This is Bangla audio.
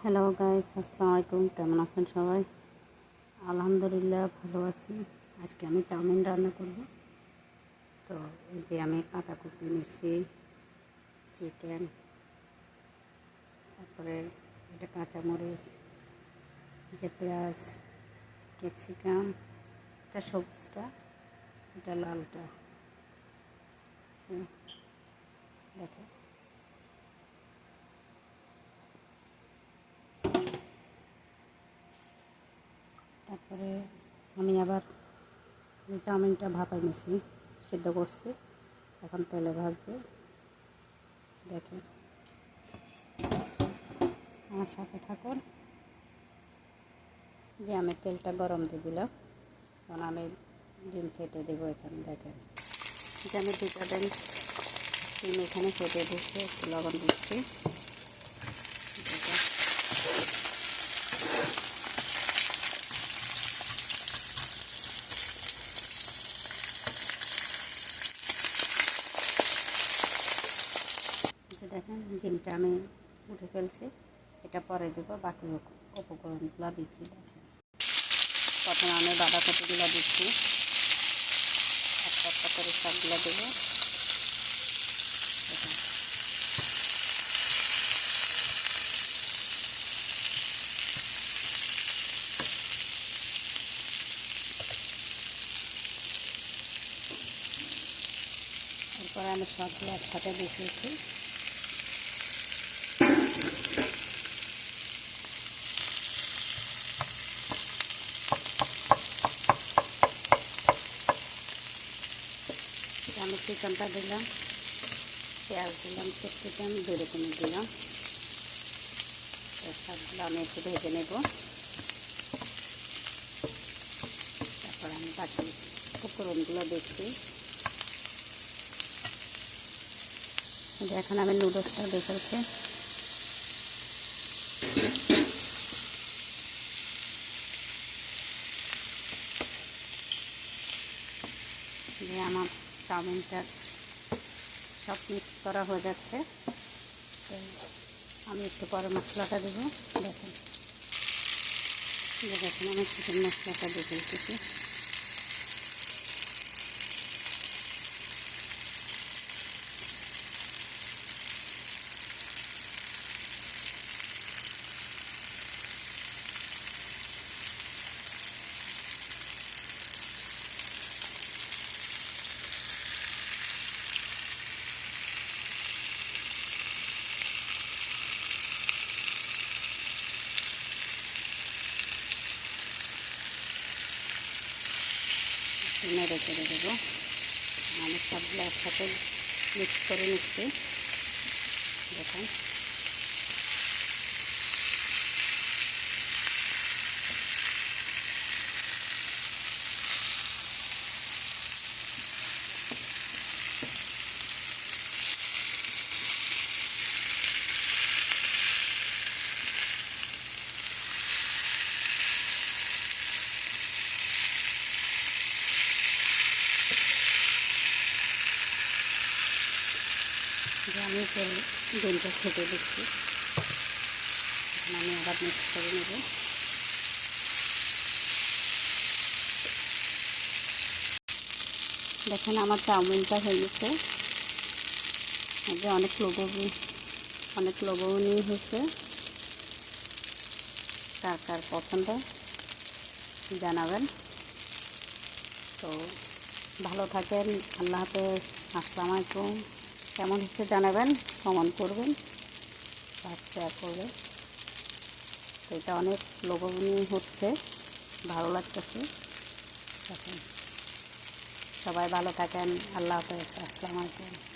হ্যালো গাইস, আসসালামু আলাইকুম। কেমন আছেন সবাই? আলহামদুলিল্লাহ ভালো আছি। আজকে আমি চাউমিন রান্না করব। তো এই যে আমি পাতাকপি নিচ্ছি, চিকেন, তারপরে এটা কাঁচামরিচ, যে পেঁয়াজ, ক্যাপসিকাম, এটা সবুজটা, এটা লালটা, দেখে। তারপরে আমি আবার চাউমিনটা ভাপাই নিছি, সিদ্ধ করছি, এখন তেলে ভাজবো। দেখেন, আমার সাথে থাকুন। যে আমি তেলটা গরম দিয়ে দিলাম, কারণ আমি ডিম ফেটে দেবো এখানে। দেখেন, যে আমি দুটা ডিম এখানে ফেটে দিচ্ছি, একটু লবণ দিচ্ছি। যে দেখেন, ডিমটা আমি উঠে ফেলছি, এটা পরে দেবো। বাকি উপকরণগুলো দিচ্ছি। দেখেন, প্রথমে আমি বাঁধাকপিগুলো দিচ্ছি, একটা একটা করে সবগুলো দেবো। দেখেন, এরপরে আমি সবগুলো একসাথে দিয়েছি। আমি চিকেনটা দিলাম, পেঁয়াজ দিলাম, ক্যাপসিকাম, দুই রকমের দিলাম। সবগুলো আমি একটু ভেজে নেব। তারপর আমি বাকি উপকরণগুলো দেখছি। এখন আমি নুডলসটা দেখেছি। যে আমার চাউমিনটা সব মিক্স করা হয়ে যাচ্ছে, তো আমি একটু পরে মশলাটা দেবো। দেখেন, দেখেন আমি চিকেন মশলাটা দিয়ে দিতেছি। নেড়ে চেড়ে দেবো। আমি সবগুলো একসাথে মিক্স করে নিচ্ছি। দেখেন, যে আমি ডিমটা খেতে দিচ্ছি। আমি আবার মিক্স করে নেব। দেখেন, আমার চাউমিনটা হয়ে গেছে। যে অনেক লোভনীয় হয়েছে। কার কার পছন্দ জানাবেন। তো ভালো থাকেন। আল্লাহ হাফেজ। আসসালামু আলাইকুম। কেমন হচ্ছে জানাবেন, কমেন্ট করবেন, শেয়ার করবেন। তো এটা অনেক লোভনীয় হচ্ছে, ভালো লাগতেছে। সবাই ভালো থাকেন। আল্লাহ হাফেজ। আসসালামু আলাইকুম।